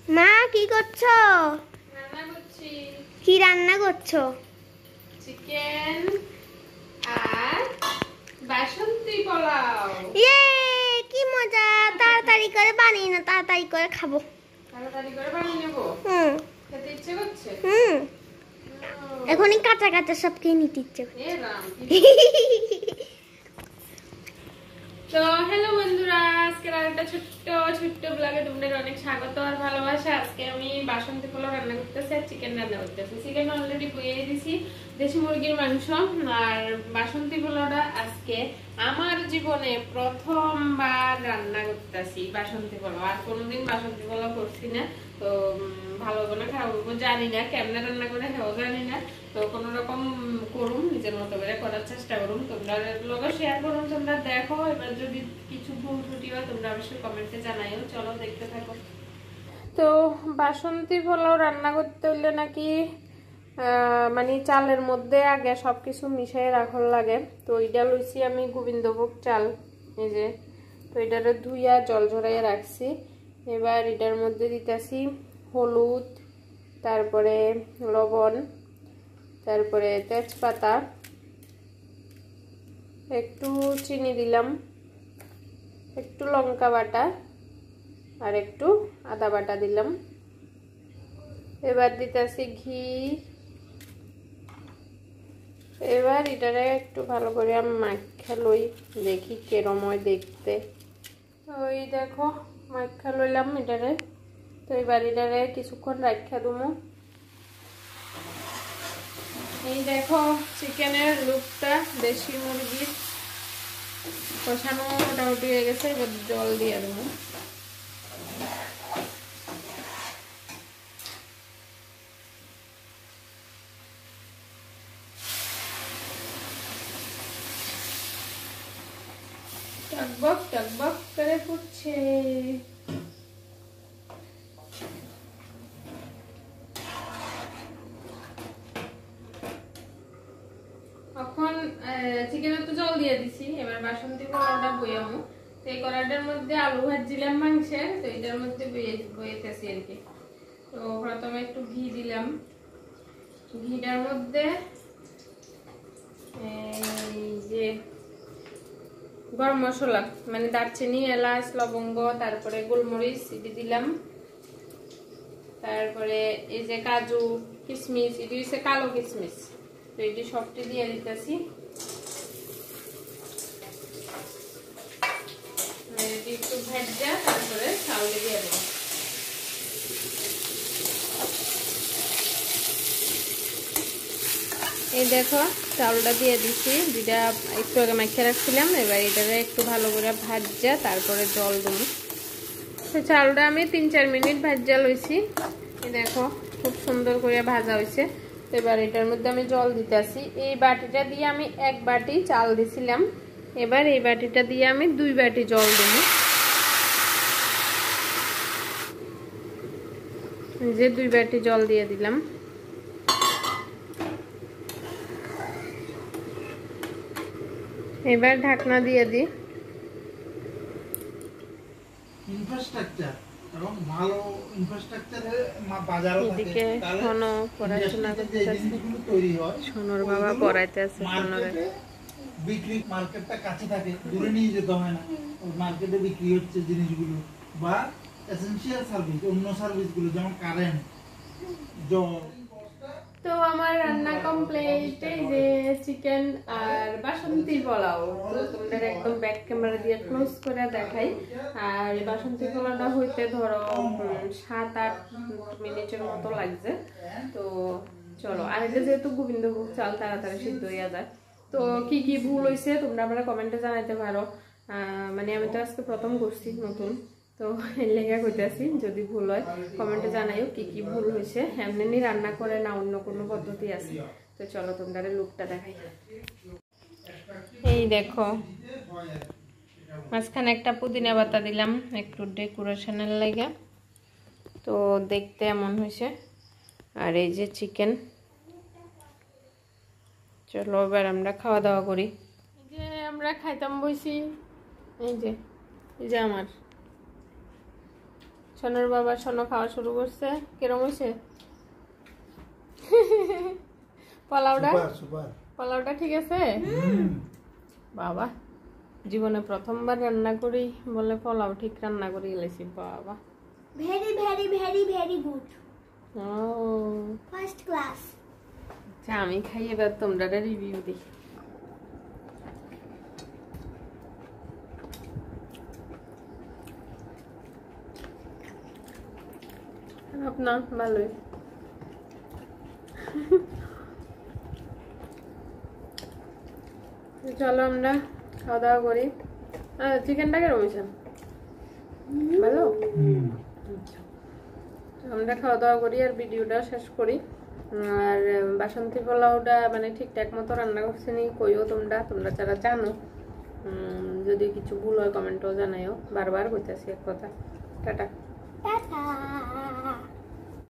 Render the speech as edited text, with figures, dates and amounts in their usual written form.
মা কি করছো? রান্না করছি। কি রান্না করছো? চিকেন আর বাসন্তী পোলাও। ইয়ে, কি মজা! তাড়াতাড়ি করে বানিয়ে না, তাড়াতাড়ি করে খাবো। তাড়াতাড়ি করে বানিয়ে নেবো। খেতে ইচ্ছে করছে। এখনই কাঁচা কাঁচা সব খেয়ে নিতে ইচ্ছে করছে। তো হ্যালো বন্ধুরা, আজকের আরেকটা ছোট্ট ব্লগে তোমাদের অনেক স্বাগত আর ভালোবাসা। আজকে আমি বাসন্তী পোলাও রান্না করতেছি আর চিকেন রান্না করতেছি। চিকেন অলরেডি বইয়ে দিয়েছি, দেশি মুরগির মাংস। আর বাসন্তী পোলাওটা আজকে আমার জীবনে প্রথমবার রান্না করতেছি বাসন্তী পোলাও। আর কোনোদিন বাসন্তী পোলাও করছি না, তো ভালো হবে না খারাপ হবে জানি না, কেমনে রান্না করে খাবো জানি না। তো কোনো রকম করুম, নিজের মতো করে করার চেষ্টা করুম, তোমরা লোক শেয়ার করুন, তোমরা দেখো। এবার যদি কিছু ভুল ত্রুটি হয় তোমরা অবশ্যই কমেন্টে জানাইও। চলো দেখতে থাকো। তো বাসন্তী পোলাও রান্না করতে হইলে নাকি মানে চালের মধ্যে আগে সবকিছু মিশিয়ে রাখার লাগে। তো এটা লইছি আমি গোবিন্দভোগ চাল, এই যে। তো এটারে ধুইয়া জল ঝরাইয়া রাখছি। এবার এটার মধ্যে দিতেছি হলুদ, তারপরে লবণ, তারপরে তেজপাতা, একটু চিনি দিলাম, একটু লঙ্কা বাটা আর একটু আদা বাটা দিলাম। এবার দিতেছি ঘি। এবার এটারে একটু ভালো করে আমি মাখা লই, দেখি কেরম হয় দেখতে। ওই দেখো মাখা লইলাম এটারে। তো এবার এটারে কিছুক্ষণ রাখা দুমো। এই দেখো চিকেনের লুকটা, দেশি মুরগির কষানো মোটামুটি হয়ে গেছে। এবার জল দিয়ে দেবো। টকবক টকবক করে ফুটছে। এখন চিকেনে তো জল দিয়ে দিছি। এবার বাসন্তী পোলাওটা বইয়ামু। তো এই কড়াইটার মধ্যে আলু ভাজিলাম মাংসের, তো এটার মধ্যে বইতেছি আর কি। তো প্রথমে একটু ঘি দিলাম। ঘিটার মধ্যে এই যে গরম মশলা মানে দারচিনি, এলাচ, লবঙ্গ, তারপরে গোলমরিচ এটি দিলাম। তারপরে এই যে কাজু, কিশমিশ, এটি হচ্ছে কালো কিশমিশ। তো এটি সবটি দিয়ে দিতেছি। এটি একটু ভেজা, তারপরে চাউল দিয়ে দেবো। এই দেখো চাউলটা দিয়ে দিচ্ছি, যেটা একটু আগে মাখিয়ে রাখছিলাম। এবার এটাকে একটু ভালো করে ভাজা, তারপরে জল দেবো। তো চাউলটা আমি 3-4 মিনিট ভাজা লইছি। এই দেখো খুব সুন্দর করে ভাজা হয়েছে। এবার এটার মধ্যে আমি জল দিতেছি। এই বাটিটা দিয়ে আমি 1 বাটি চাল দিছিলাম, এবার এই বাটিটা দিয়ে আমি 2 বাটি জল দেবো। যে 2 বাটি জল দিয়ে দিলাম। এবার ঢাকনা দিয়ে দিই। ইনফ্রাস্ট্রাকচার এবং ভালো ইনফ্রাস্ট্রাকচারে বাজারও থাকে, এদিকে সোনো পড়াশোনা করতেছে, তৈরি হয়। সোনোর বাবা পড়াইতে আছে। সোনোরে বিক্রি মার্কেটটা কাছে থাকে, দূরে নিয়ে যেতে হয় না। মার্কেটে বিক্রি হচ্ছে জিনিসগুলো বা এসেনশিয়াল সার্ভিস, অন্য সার্ভিসগুলো যেমন কারেন্ট, জল। তো আমার রান্না কমপ্লিট। এই যে চিকেন আর বাসন্তী পোলাও, তো তোমাদের একদম ব্যাক ক্যামেরা দিয়ে ক্লোজ করে দেখাই। আর এই বাসন্তী পোলাওটা হইতে ধরো 7-8 মিনিটের মতো লাগছে। তো চলো, আর এটা যেহেতু গোবিন্দভোগ চাল তাড়াতাড়ি সিদ্ধ হয়ে যায়। তো কি কি ভুল হয়েছে তোমরা আমরা কমেন্টে জানাইতে পারো। মানে আমি তো আজকে প্রথম করছি নতুন, তো লেখা করতেছি, যদি ভুল হয় কমেন্টে জানাইও কি কি ভুল হয়েছে। এমনি রান্না করে না অন্য কোনো পদ্ধতি আছে। তো চলো তোমরা লুকটা দেখাই। এই দেখো মাঝখানে একটা পুদিনা পাতা দিলাম একটু ডেকোরেশনের লাগে, তো দেখতে এমন হয়েছে। আর এই যে চিকেন। চলো এবার আমরা খাওয়া দাওয়া করি। এই যে আমরা খাইতাম বসি। এই যে আমার সোনার বাবা সোনা খাওয়া শুরু করছে। কিরম হয়েছে পোলাওটা? সুপার। পোলাওটা ঠিক আছে? বাবা জীবনে প্রথমবার রান্না করি বলে পোলাও ঠিক রান্না করে গেলেছি। বাবা very very very very good, ও ফার্স্ট ক্লাস। আচ্ছা আমি খাই, এবার তোমরা রিভিউ দিই। আপনার ভালোই। চলো আমরা খাওয়া দাওয়া করি। চিকেনটা কেমন হয়েছে? ভালো। আচ্ছা আমরা খাওয়া দাওয়া করি আর ভিডিওটা শেষ করি। আর বাসন্তী পোলাওটা মানে ঠিকঠাক মতো রান্না করছে নি কইও তোমরা, তোমরা যারা জানো। যদি কিছু ভুল হয় কমেন্টও জানাইও, বারবার কইতাছি এক কথা। টাটা।